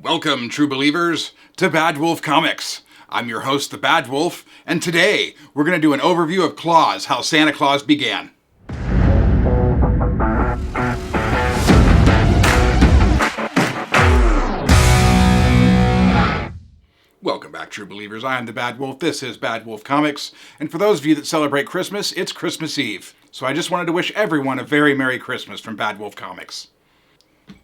Welcome, true believers, to Badwolf Comics. I'm your host, the Badwolf, and today we're going to do an overview of Klaus, How Santa Claus Began. Welcome back, true believers. I am the Badwolf. This is Badwolf Comics, and for those of you that celebrate Christmas, it's Christmas Eve. So I just wanted to wish everyone a very Merry Christmas from Badwolf Comics.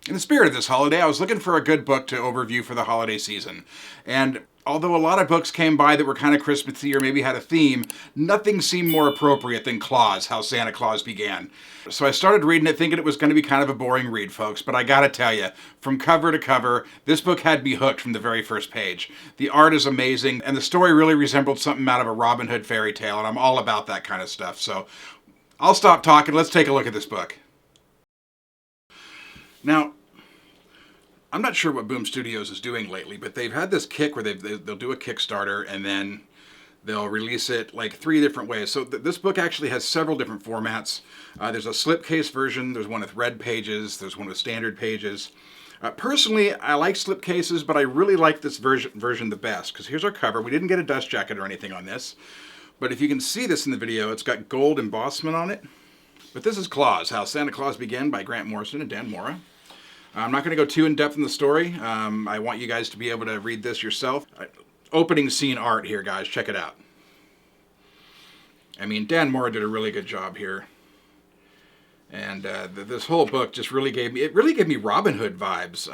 In the spirit of this holiday, I was looking for a good book to overview for the holiday season. And although a lot of books came by that were kind of Christmassy or maybe had a theme, nothing seemed more appropriate than Klaus, How Santa Claus Began. So I started reading it thinking it was going to be kind of a boring read, folks, but I gotta tell you, from cover to cover, this book had me hooked from the very first page. The art is amazing, and the story really resembled something out of a Robin Hood fairy tale, and I'm all about that kind of stuff. So I'll stop talking, let's take a look at this book. Now, I'm not sure what Boom Studios is doing lately, but they've had this kick where they'll do a Kickstarter and then they'll release it like 3 different ways. So this book actually has several different formats. There's a slipcase version, there's one with red pages, there's one with standard pages. Personally, I like slipcases, but I really like this version the best, because here's our cover. We didn't get a dust jacket or anything on this, but if you can see this in the video, it's got gold embossment on it. But this is Klaus, How Santa Claus Began by Grant Morrison and Dan Mora. I'm not going to go too in-depth in the story. I want you guys to be able to read this yourself. Opening scene art here, guys. Check it out. I mean, Dan Mora did a really good job here. And this whole book just really gave me Robin Hood vibes,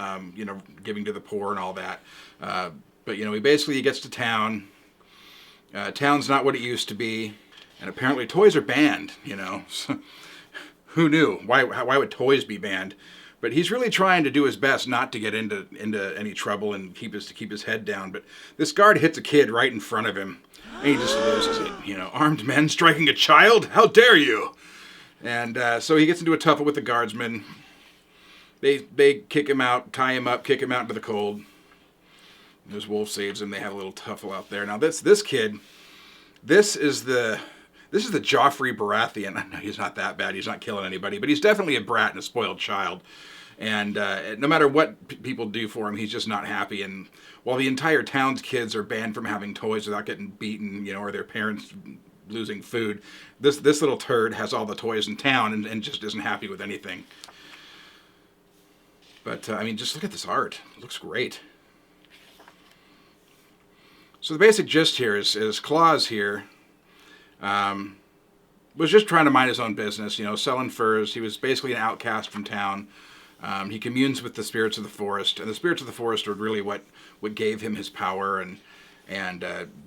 giving to the poor and all that. But, he gets to town. Town's not what it used to be. And apparently toys are banned, So, who knew? Why would toys be banned? But he's really trying to do his best not to get into any trouble and keep his head down. But this guard hits a kid right in front of him, and he just loses it. Armed men striking a child? How dare you? And so he gets into a tuffle with the guardsmen. They kick him out, tie him up, kick him out into the cold. His wolf saves him. They have a little tuffle out there. Now this kid, this is the Joffrey Baratheon. I know he's not that bad. He's not killing anybody, but he's definitely a brat and a spoiled child. And no matter what people do for him, he's just not happy. And while the entire town's kids are banned from having toys without getting beaten, or their parents losing food, this little turd has all the toys in town and just isn't happy with anything. But, just look at this art. It looks great. So the basic gist here is Klaus here was just trying to mind his own business, selling furs. He was basically an outcast from town. He communes with the spirits of the forest, and the spirits of the forest are really what gave him his power and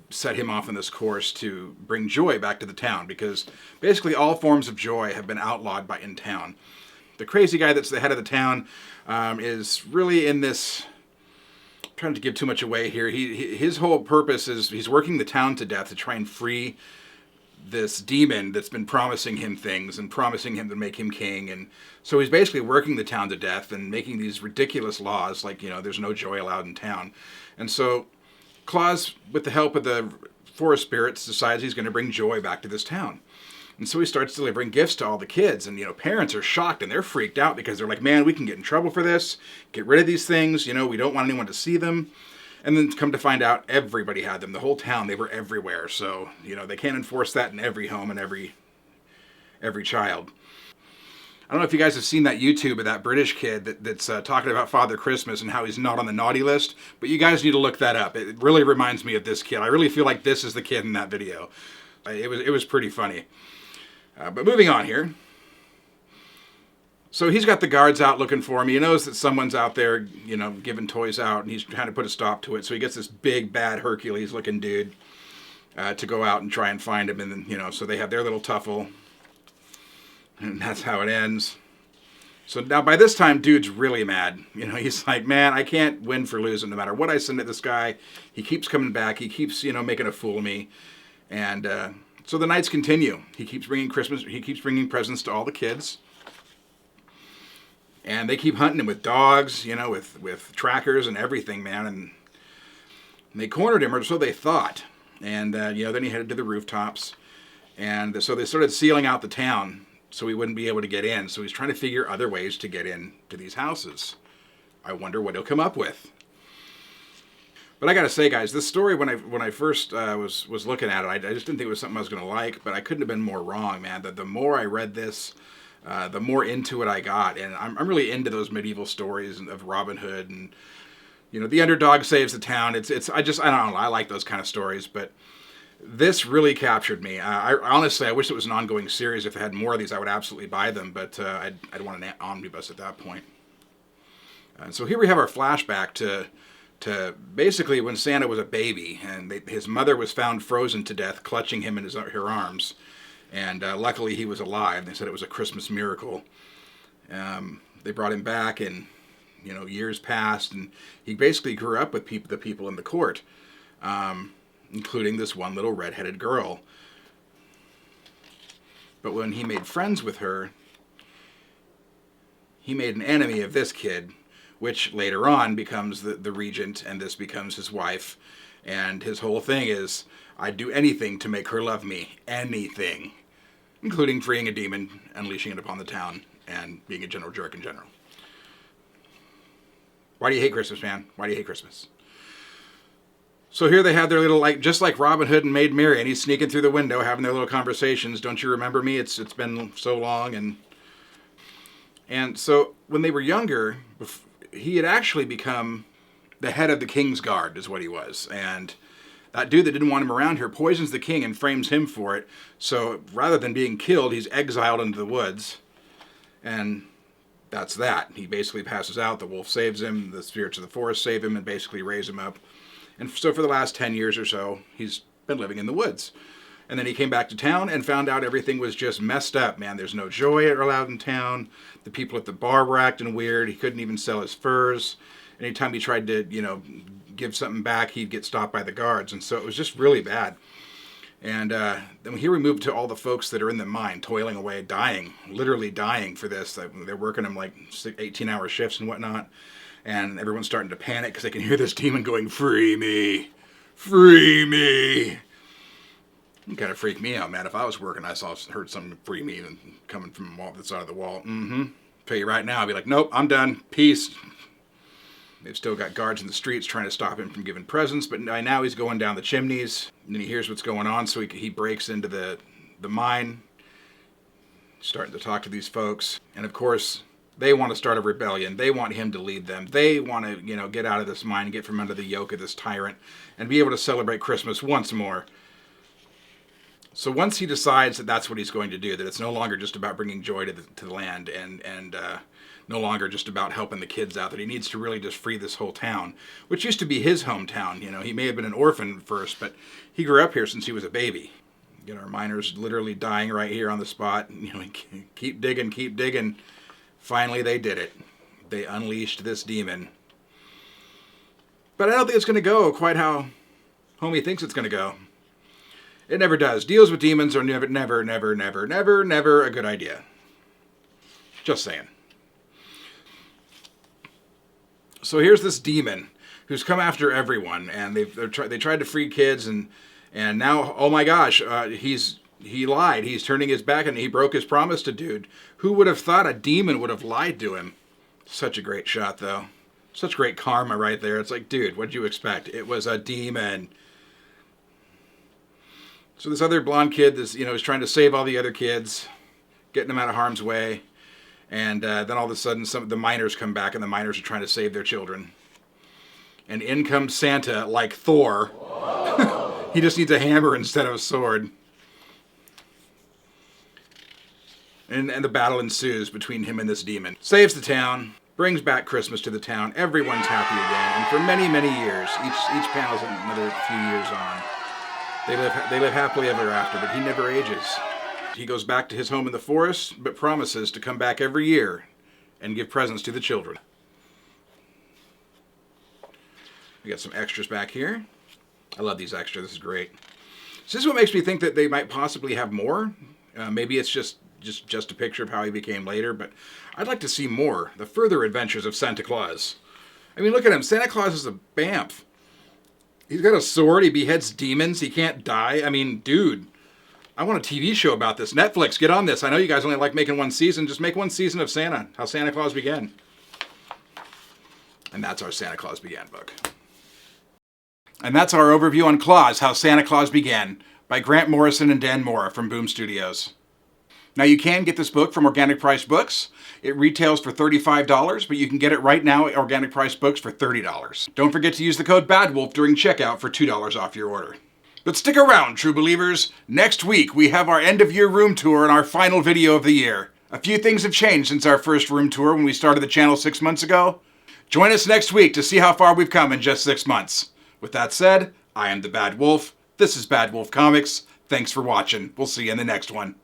set him off on this course to bring joy back to the town, because basically all forms of joy have been outlawed in town. The crazy guy that's the head of the town is really in this... I'm trying to give too much away here. His whole purpose is he's working the town to death to try and free this demon that's been promising him things and promising him to make him king. And so he's basically working the town to death and making these ridiculous laws like, there's no joy allowed in town. And so Klaus, with the help of the forest spirits, decides he's going to bring joy back to this town. And so he starts delivering gifts to all the kids. And, parents are shocked and they're freaked out because they're like, man, we can get in trouble for this. Get rid of these things. We don't want anyone to see them. And then come to find out, everybody had them. The whole town, they were everywhere. So, they can't enforce that in every home and every child. I don't know if you guys have seen that YouTube of that British kid that's talking about Father Christmas and how he's not on the naughty list. But you guys need to look that up. It really reminds me of this kid. I really feel like this is the kid in that video. It was pretty funny. But moving on here. So he's got the guards out looking for him. He knows that someone's out there, giving toys out, and he's trying to put a stop to it. So he gets this big, bad Hercules-looking dude to go out and try and find him. And then, so they have their little tuffle, and that's how it ends. So now by this time, dude's really mad. He's like, man, I can't win for losing no matter what I send at this guy. He keeps coming back. He keeps, making a fool of me. And so the nights continue. He keeps bringing presents to all the kids. And they keep hunting him with dogs, with trackers and everything, man. And they cornered him, or so they thought. And, then he headed to the rooftops. And so they started sealing out the town so he wouldn't be able to get in. So he's trying to figure other ways to get in to these houses. I wonder what he'll come up with. But I gotta say, guys, this story when I first was looking at it, I just didn't think it was something I was gonna like. But I couldn't have been more wrong, man. The more I read this, the more into it I got, and I'm really into those medieval stories of Robin Hood, and the underdog saves the town. I don't know, I like those kind of stories, but this really captured me. I honestly, I wish it was an ongoing series. If they had more of these, I would absolutely buy them, but I'd want an omnibus at that point. And so here we have our flashback to basically when Santa was a baby, and his mother was found frozen to death, clutching him in her arms. And luckily he was alive. They said it was a Christmas miracle. They brought him back, and years passed, and he basically grew up with the people in the court, including this one little redheaded girl. But when he made friends with her, he made an enemy of this kid, which later on becomes the regent, and this becomes his wife. And his whole thing is, I'd do anything to make her love me. Anything. Including freeing a demon, unleashing it upon the town, and being a general jerk in general. Why do you hate Christmas, man? Why do you hate Christmas? So here they have their little, just like Robin Hood and Maid Marian, he's sneaking through the window, having their little conversations. Don't you remember me? It's been so long. And so when they were younger, he had actually become the head of the King's Guard, is what he was. And that dude that didn't want him around here poisons the king and frames him for it. So rather than being killed, he's exiled into the woods. And that's that. He basically passes out. The wolf saves him. The spirits of the forest save him and basically raise him up. And so for the last 10 years or so, he's been living in the woods. And then he came back to town and found out everything was just messed up, man. There's no joy allowed in town. The people at the bar were acting weird. He couldn't even sell his furs. Anytime he tried to, give something back, he'd get stopped by the guards. And so it was just really bad. And then here we move to all the folks that are in the mine, toiling away, dying, literally dying for this. They're working them 18-hour shifts and whatnot. And everyone's starting to panic because they can hear this demon going, "Free me! Free me!" It kind of freaked me out, man. If I was working, heard something free me coming from the side of the wall. Tell you right now, I'd be like, nope, I'm done. Peace. They've still got guards in the streets trying to stop him from giving presents, but by now he's going down the chimneys, and then he hears what's going on, so he breaks into the mine, starting to talk to these folks. And of course, they want to start a rebellion. They want him to lead them. They want to, get out of this mine, get from under the yoke of this tyrant, and be able to celebrate Christmas once more. So once he decides that that's what he's going to do, that it's no longer just about bringing joy to the land and no longer just about helping the kids out, that he needs to really just free this whole town, which used to be his hometown. He may have been an orphan first, but he grew up here since he was a baby. Our miners literally dying right here on the spot. Keep digging, keep digging. Finally, they did it. They unleashed this demon. But I don't think it's going to go quite how homie thinks it's going to go. It never does. Deals with demons are never a good idea. Just saying. So here's this demon who's come after everyone, and they tried to free kids, and now, oh my gosh, he lied. He's turning his back, and he broke his promise to dude. Who would have thought a demon would have lied to him? Such a great shot, though. Such great karma right there. It's like, dude, what'd you expect? It was a demon. So this other blonde kid is trying to save all the other kids, getting them out of harm's way. And then all of a sudden, some of the miners come back, and the miners are trying to save their children. And in comes Santa, like Thor. He just needs a hammer instead of a sword. And the battle ensues between him and this demon. Saves the town, brings back Christmas to the town. Everyone's happy again. And for many, many years, each panel's another few years on. They live happily ever after, but he never ages. He goes back to his home in the forest, but promises to come back every year and give presents to the children. We got some extras back here. I love these extras. This is great. So this is what makes me think that they might possibly have more. Maybe it's just a picture of how he became later, but I'd like to see more. The further adventures of Santa Claus. I mean, look at him. Santa Claus is a bamf. He's got a sword. He beheads demons. He can't die. I mean, dude, I want a TV show about this. Netflix, get on this. I know you guys only like making one season. Just make one season of Santa, how Santa Claus began. And that's our Santa Claus Began book. And that's our overview on Klaus, How Santa Claus Began, by Grant Morrison and Dan Mora from Boom Studios. Now you can get this book from Organic Price Books. It retails for $35, but you can get it right now at Organic Price Books for $30. Don't forget to use the code BADWOLF during checkout for $2 off your order. But stick around, true believers. Next week, we have our end-of-year room tour and our final video of the year. A few things have changed since our first room tour when we started the channel 6 months ago. Join us next week to see how far we've come in just 6 months. With that said, I am the Bad Wolf. This is Bad Wolf Comics. Thanks for watching. We'll see you in the next one.